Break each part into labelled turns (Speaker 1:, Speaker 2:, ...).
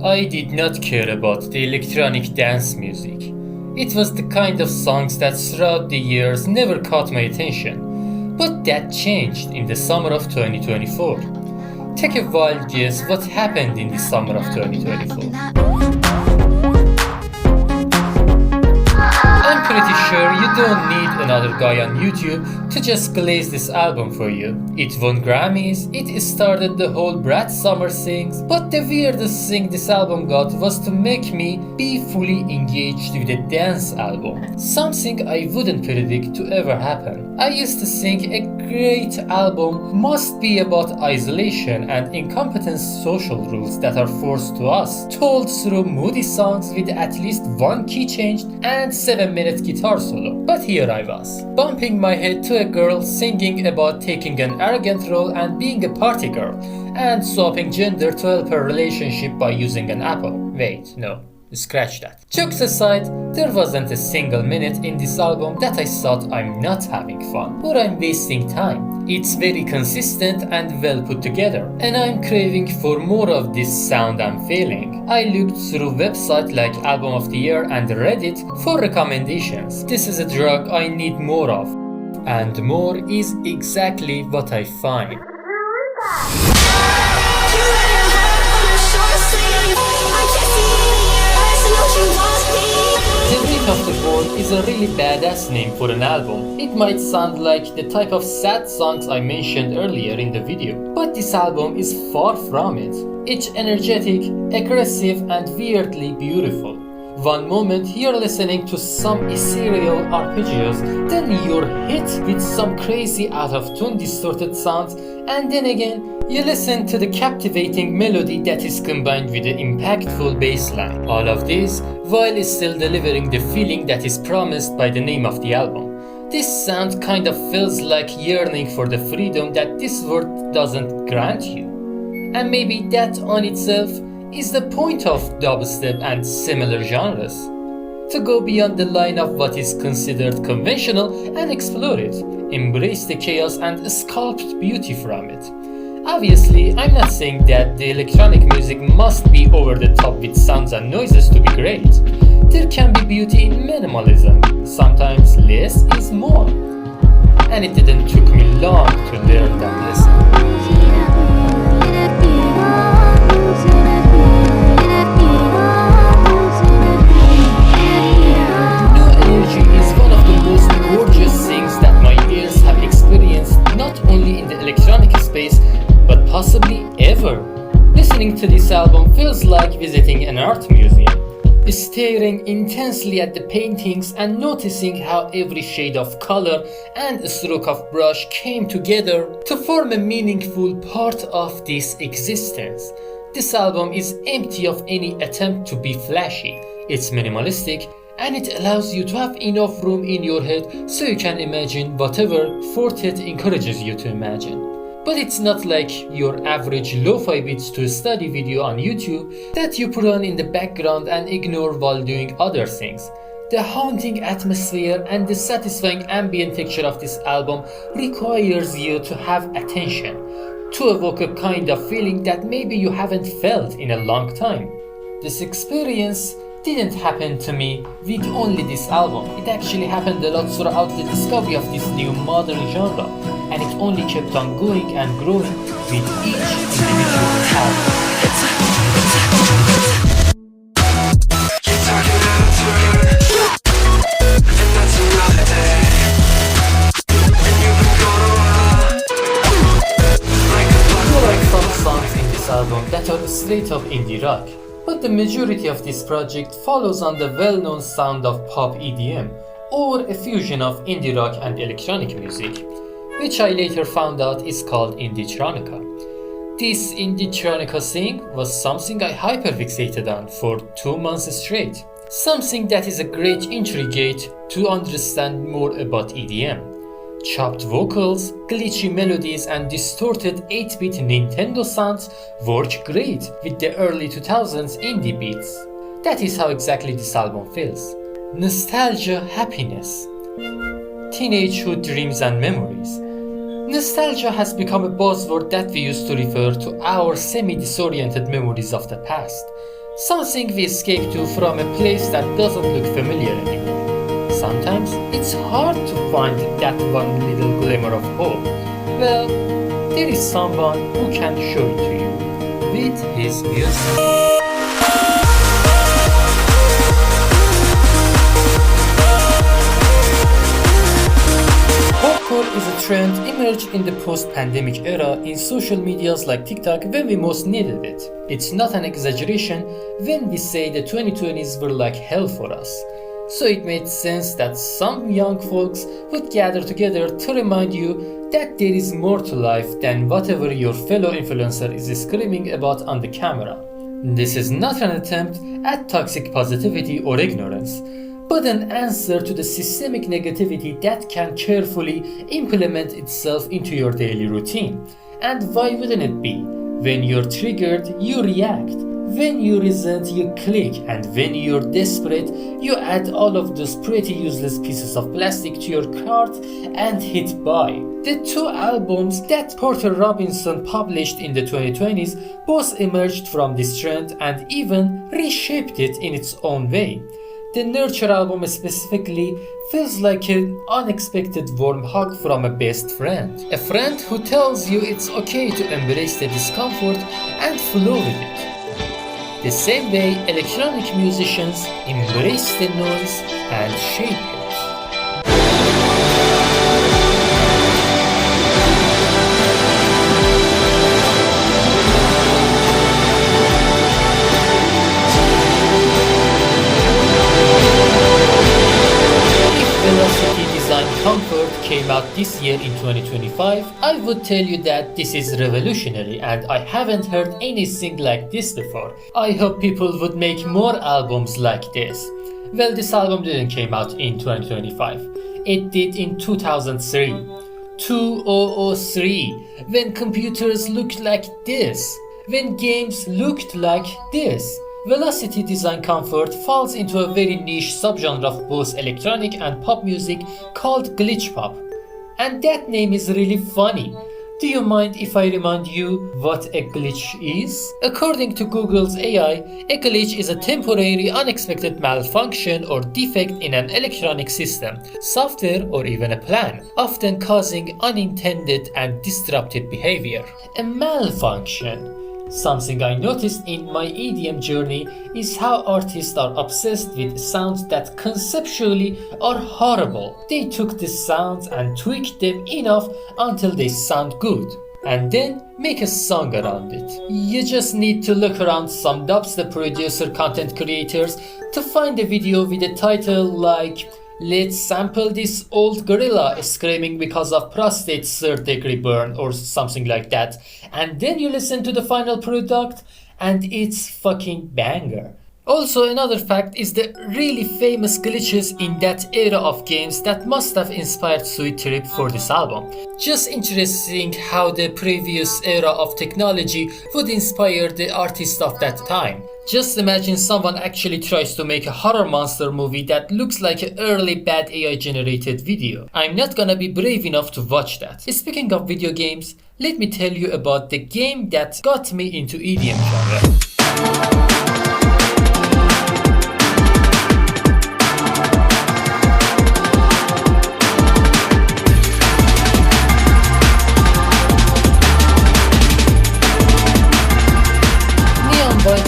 Speaker 1: I did not care about the electronic dance music. It was the kind of songs that throughout the years never caught my attention. But that changed in the summer of 2024. Take a wild guess what happened in the summer of 2024. I'm pretty sure you don't need another guy on YouTube to just glaze this album for you. It won Grammys, it started the whole Brat summer things, but the weirdest thing this album got was to make me be fully engaged with a dance album. Something I wouldn't predict to ever happen. I used to think a great album must be about isolation and incompetent social rules that are forced to us, told through moody songs with at least one key change and 7-minute guitar solo. But here I was, bumping my head to a girl singing about taking an arrogant role and being a party girl, and swapping gender to help her relationship by using an apple. Wait, no. Scratch that. Jokes aside, there wasn't a single minute in this album that I thought I'm not having fun or I'm wasting time. It's very consistent and well put together, and I'm craving for more of this sound I'm feeling. I looked through websites like Album of the Year and Reddit for recommendations. This is a drug I need more of, and more is exactly what I find. The Weight of the World is a really badass name for an album. It might sound like the type of sad songs I mentioned earlier in the video, but this album is far from it. It's energetic, aggressive, and weirdly beautiful. One moment you're listening to some ethereal arpeggios, then you're hit with some crazy out-of-tune distorted sounds, and then again you listen to the captivating melody that is combined with the impactful bass line. All of this while still delivering the feeling that is promised by the name of the album. This sound kind of feels like yearning for the freedom that this world doesn't grant you. And maybe that on itself is the point of dubstep and similar genres. To go beyond the line of what is considered conventional and explore it, embrace the chaos and sculpt beauty from it. Obviously, I'm not saying that the electronic music must be over the top with sounds and noises to be great. There can be beauty in minimalism. Sometimes less is more. And it didn't took me long to learn that lesson. Gorgeous things that my ears have experienced not only in the electronic space but possibly ever. Listening to this album feels like visiting an art museum, staring intensely at the paintings and noticing how every shade of color and stroke of brush came together to form a meaningful part of this existence. This album is empty of any attempt to be flashy. It's minimalistic, and it allows you to have enough room in your head so you can imagine whatever Fortet encourages you to imagine. But it's not like your average lo-fi beats to study video on YouTube that you put on in the background and ignore while doing other things. The haunting atmosphere and the satisfying ambient texture of this album requires you to have attention, to evoke a kind of feeling that maybe you haven't felt in a long time. This experience didn't happen to me with only this album. It actually happened a lot throughout the discovery of this new modern genre, and it only kept on going and growing with each individual album. There are some songs in this album that are straight up indie rock, but the majority of this project follows on the well-known sound of pop EDM, or a fusion of indie rock and electronic music, which I later found out is called indietronica. This indietronica thing was something I hyperfixated on for 2 months straight, something that is a great entry gate to understand more about EDM. Chopped vocals, glitchy melodies and distorted 8-bit Nintendo sounds work great with the early 2000s indie beats. That is how exactly this album feels. Nostalgia, happiness. Teenagehood dreams and memories. Nostalgia has become a buzzword that we use to refer to our semi-disoriented memories of the past. Something we escape to from a place that doesn't look familiar anymore. Sometimes it's hard to find that one little glimmer of hope. Well, there is someone who can show it to you with his music. Popcore is a trend emerged in the post-pandemic era in social medias like TikTok when we most needed it. It's not an exaggeration when we say the 2020s were like hell for us. So it made sense that some young folks would gather together to remind you that there is more to life than whatever your fellow influencer is screaming about on the camera. This is not an attempt at toxic positivity or ignorance, but an answer to the systemic negativity that can carefully implement itself into your daily routine. And why wouldn't it be? When you're triggered, you react. When you resent, you click. And when you're desperate, you add all of those pretty useless pieces of plastic to your cart and hit buy. The two albums that Porter Robinson published in the 2020s both emerged from this trend and even reshaped it in its own way. The Nurture album specifically feels like an unexpected warm hug from a best friend. A friend who tells you it's okay to embrace the discomfort and flow with it. The same way electronic musicians embrace the noise and shape it. Comfort came out this year in 2025, I would tell you that this is revolutionary and I haven't heard anything like this before. I hope people would make more albums like this. Well, this album didn't came out in 2025. It did in 2003. 2003, when computers looked like this. When games looked like this. Velocity Design Comfort falls into a very niche subgenre of both electronic and pop music called glitch pop. And that name is really funny. Do you mind if I remind you what a glitch is? According to Google's AI, a glitch is a temporary unexpected malfunction or defect in an electronic system, software or even a plan, often causing unintended and disruptive behavior. A malfunction. Something I noticed in my EDM journey is how artists are obsessed with sounds that conceptually are horrible. They took the sounds and tweaked them enough until they sound good, and then make a song around it. You just need to look around some dubstep producer content creators to find a video with a title like "Let's sample this old gorilla screaming because of prostate third degree burn" or something like that, and then you listen to the final product and it's fucking banger. Also, another fact is the really famous glitches in that era of games that must have inspired Sweet Trip for this album. Just interesting how the previous era of technology would inspire the artists of that time. Just imagine someone actually tries to make a horror monster movie that looks like an early bad AI generated video. I'm not gonna be brave enough to watch that. Speaking of video games, let me tell you about the game that got me into EDM genre.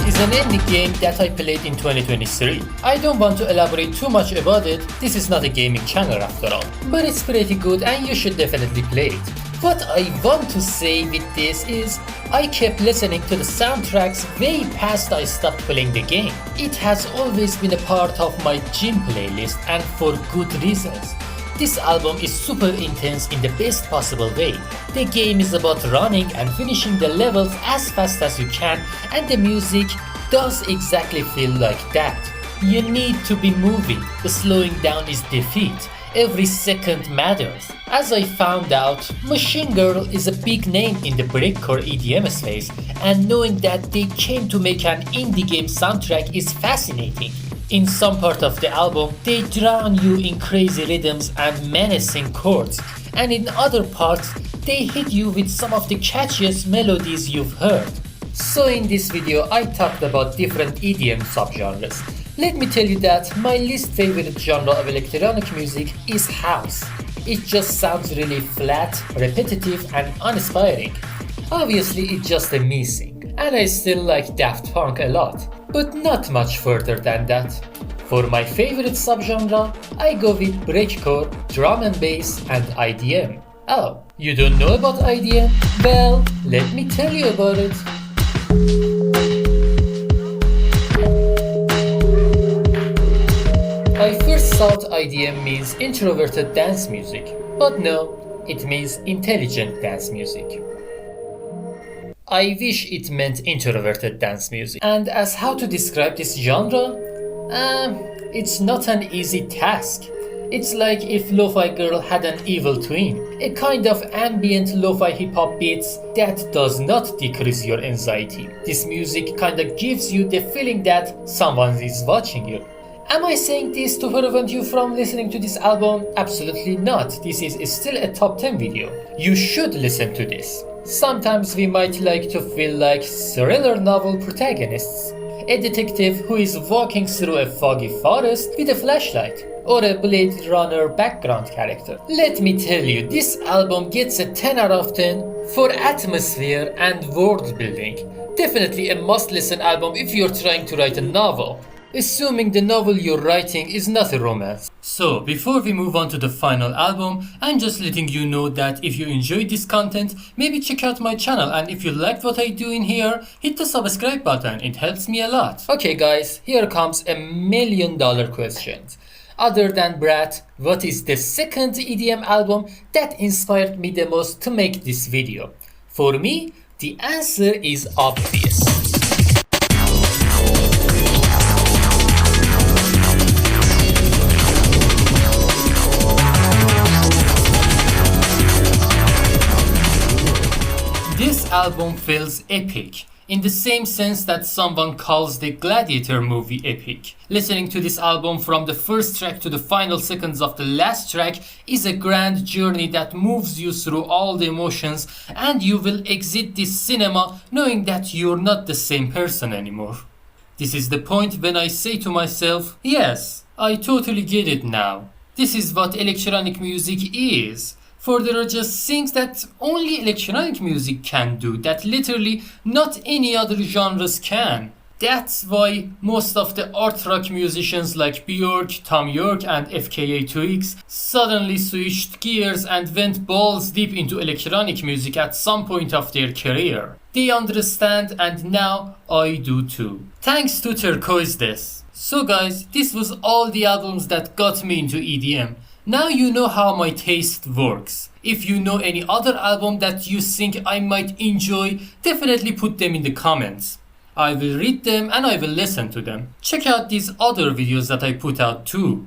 Speaker 1: Is an indie game that I played in 2023. I don't want to elaborate too much about it, this is not a gaming channel after all, but it's pretty good and you should definitely play it. What I want to say with this is, I kept listening to the soundtracks way past I stopped playing the game. It has always been a part of my gym playlist and for good reasons. This album is super intense in the best possible way. The game is about running and finishing the levels as fast as you can, and the music does exactly feel like that. You need to be moving, slowing down is defeat. Every second matters. As I found out, Machine Girl is a big name in the breakcore EDM space, and knowing that they came to make an indie game soundtrack is fascinating. In some part of the album, they drown you in crazy rhythms and menacing chords, and in other parts, they hit you with some of the catchiest melodies you've heard. So in this video I talked about different EDM subgenres. Let me tell you that my least favorite genre of electronic music is house. It just sounds really flat, repetitive and uninspiring. Obviously it's just a me thing, and I still like Daft Punk a lot, but not much further than that. For my favorite subgenre, I go with breakcore, drum and bass and EDM. Oh, you don't know about EDM? Well, let me tell you about it. I first thought EDM means introverted dance music, but no, it means intelligent dance music. I wish it meant introverted dance music. And as how to describe this genre? It's not an easy task. It's like if Lo-Fi Girl had an evil twin, a kind of ambient lo-fi hip-hop beats that does not decrease your anxiety. This music kinda gives you the feeling that someone is watching you. Am I saying this to prevent you from listening to this album? Absolutely not. This is still a top 10 video. You should listen to this. Sometimes we might like to feel like thriller novel protagonists. A detective who is walking through a foggy forest with a flashlight, or a Blade Runner background character. Let me tell you, this album gets a 10 out of 10 for atmosphere and world building. Definitely a must-listen album if you're trying to write a novel, assuming the novel you're writing is not a romance. So, before we move on to the final album, I'm just letting you know that if you enjoyed this content, maybe check out my channel, and if you liked what I do in here, hit the subscribe button, it helps me a lot. Okay guys, here comes $1 million question. Other than Brat, what is the second EDM album that inspired me the most to make this video? For me, the answer is obvious. This album feels epic, in the same sense that someone calls the Gladiator movie epic. Listening to this album from the first track to the final seconds of the last track is a grand journey that moves you through all the emotions, and you will exit this cinema knowing that you're not the same person anymore. This is the point when I say to myself, yes, I totally get it now. This is what electronic music is. For there are just things that only electronic music can do, that literally not any other genres can. That's why most of the art rock musicians like Björk, Tom York and FKA2X suddenly switched gears and went balls deep into electronic music at some point of their career. They understand, and now I do too. Thanks to Turquoise this. So guys, this was all the albums that got me into EDM. Now you know how my taste works. If you know any other album that you think I might enjoy, definitely put them in the comments. I will read them and I will listen to them. Check out these other videos that I put out too.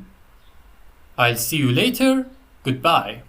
Speaker 1: I'll see you later. Goodbye.